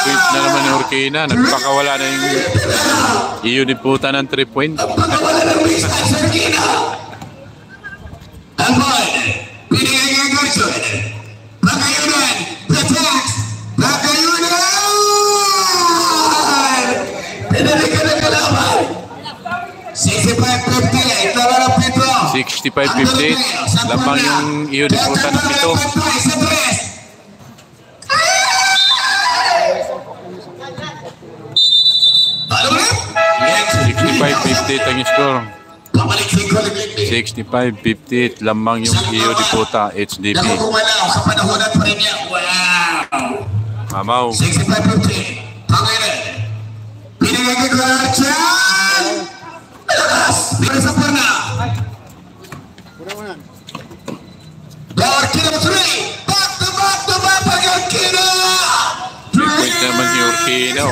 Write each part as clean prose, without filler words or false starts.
point na naman ni Urquina. Nagpakawala na yung iuniputan ng 3 point. Nagpakawala ng distance sa Urquina. Ang ball. Pinigay ng Gerson. Pagkayunan. Protect. Pagkayunan. Pinalikan ng kalaban. 65-58. Laban ng Petro. 65-58. Lamang yung iuniputan ng 7. 65-58 ang score. 65-58 lamang yung Iyo Diputa HDP. Nakukumalaw sa panahonan pa rin niya. Wow! Mamaw. 65-58. Pangailan. Pinagagay ko na dyan! Malakas! Bigay sa parna. Urquina mo 3. Back to back to back pag Urquina! 3 point naman si Urquina.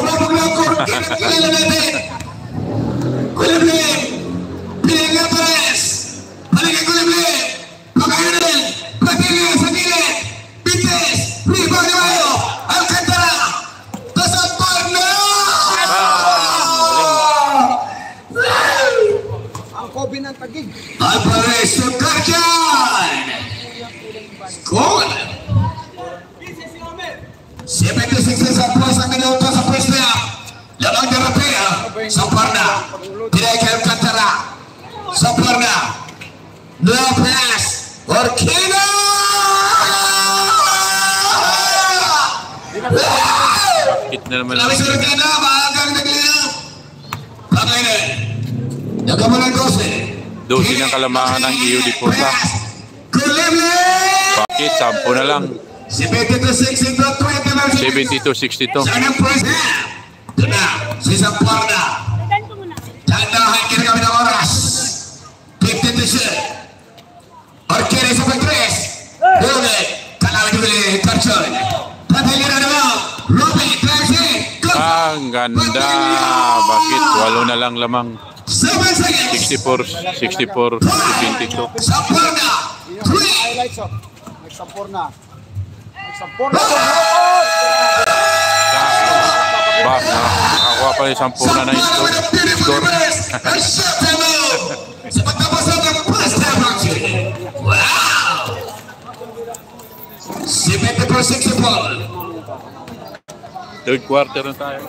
Kilala natin. Kuliblin. Pinagay Perez. Paligay Kuliblin. Pagkayunin. Pagkayunin sa gilid. Bites. Rebound ni Mayo. Alcantara. Tasang parna. Ang Kobe ng Tagig. Alvarez. Sukar dyan. Score. 76 ang plus ang minuto sa first half. Lamang Garapea. Sa parna. Pinay kay Alcantara. Sa parna. Lopez. Urquina! Hit na naman. Labis Urquina. Maagang naglilap. Pangailan. Nagkamulang 12. 12 ng kalamangan ng Iyo Diputa. Kuliblin! Bakit? 10 na lang. 72-62. 72-62. Sanang first half. Ito na. Si Samporna. Tandahan kina kami ng oras. 50-2. Urquina sa pag-tres. Dole. Kalawin duli. Carson. Patay na naman. Ruby. 13. Ang ganda. Bakit? 8 na lang lamang. 7 seconds. 64-72. Samporna. 3. Highlights oh. Nagsampor na. Nagsampor na. Ba, nakakuha pa rin 10 na ng score. Sa pagtapasan ng first half action. Wow! 70-64. Third quarter na tayo.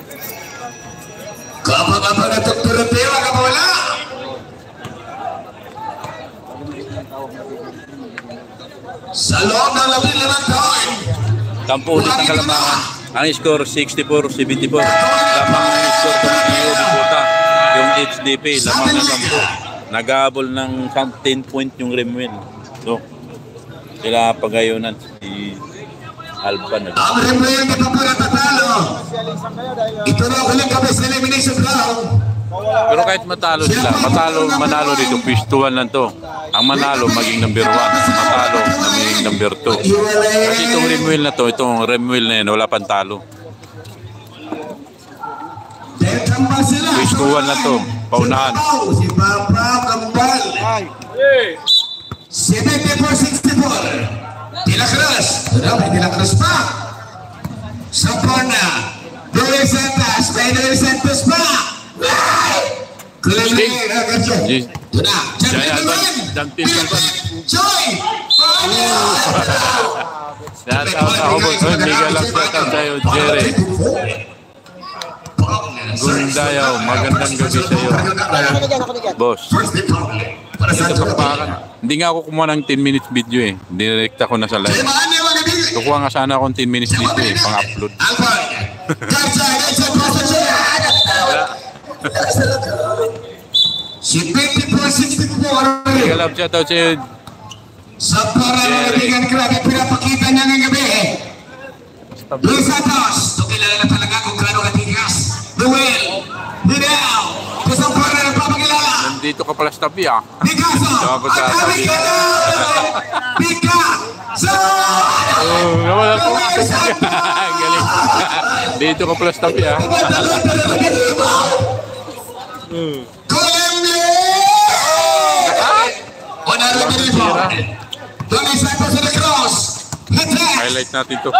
Kapag-kapag na itong turutira ka wala. Sa loob ng 15 taon. 10 ulit ang kalamangan. Ang score 64-74. Lamang ang score ng Iyo Diputa. Yung HDP, lamang na 10. Nag-aabol ng 10 point yung Remuel. So, sila pagayunan si Alban. Ang Remuel di pa po natatalo. Ito na ulit kami sa elimination round. Pero kahit matalo sila, manalo dito, pistuan lang to. Ang manalo maging number 1, matalo na maging number 2. Kasi itong Remuel na to, itong Remuel na yan, wala pang talo. Pistuan lang to, paunahan. Si Papa Kambal. 74-64. Dilacruz. Dilacruz pa. Samporna. Doyle Santos. May Doyle Santos pa. Kuliblin. Ito na. Jay Alban. Dampin Alban. Joy. Shout out ako po. Miguel lang shout out tayo. Jerry. Gundayaw. Magandang gabi sa iyo. Boss. Ito kapakan. Hindi nga ako kumuha ng 10 minutes video eh. Direkta ko na sa live. Kukuha nga sana akong 10 minutes dito eh. Pang-upload. Si 54-64. Miguel lang shout out sa iyo. Sa parang nabigyan grabe pinapakita niya ng gabi. Luis Santos. Ito kilala na talaga kung gaano katigas. Noel. Hideo. Kusang parang nagpapakilala. Nandito ka pala sa tabi ah. Picasso. Dapat sa tabi. Picasso. Nawala ko. Galing. Dito ka pala sa tabi ah. Highlight natin to.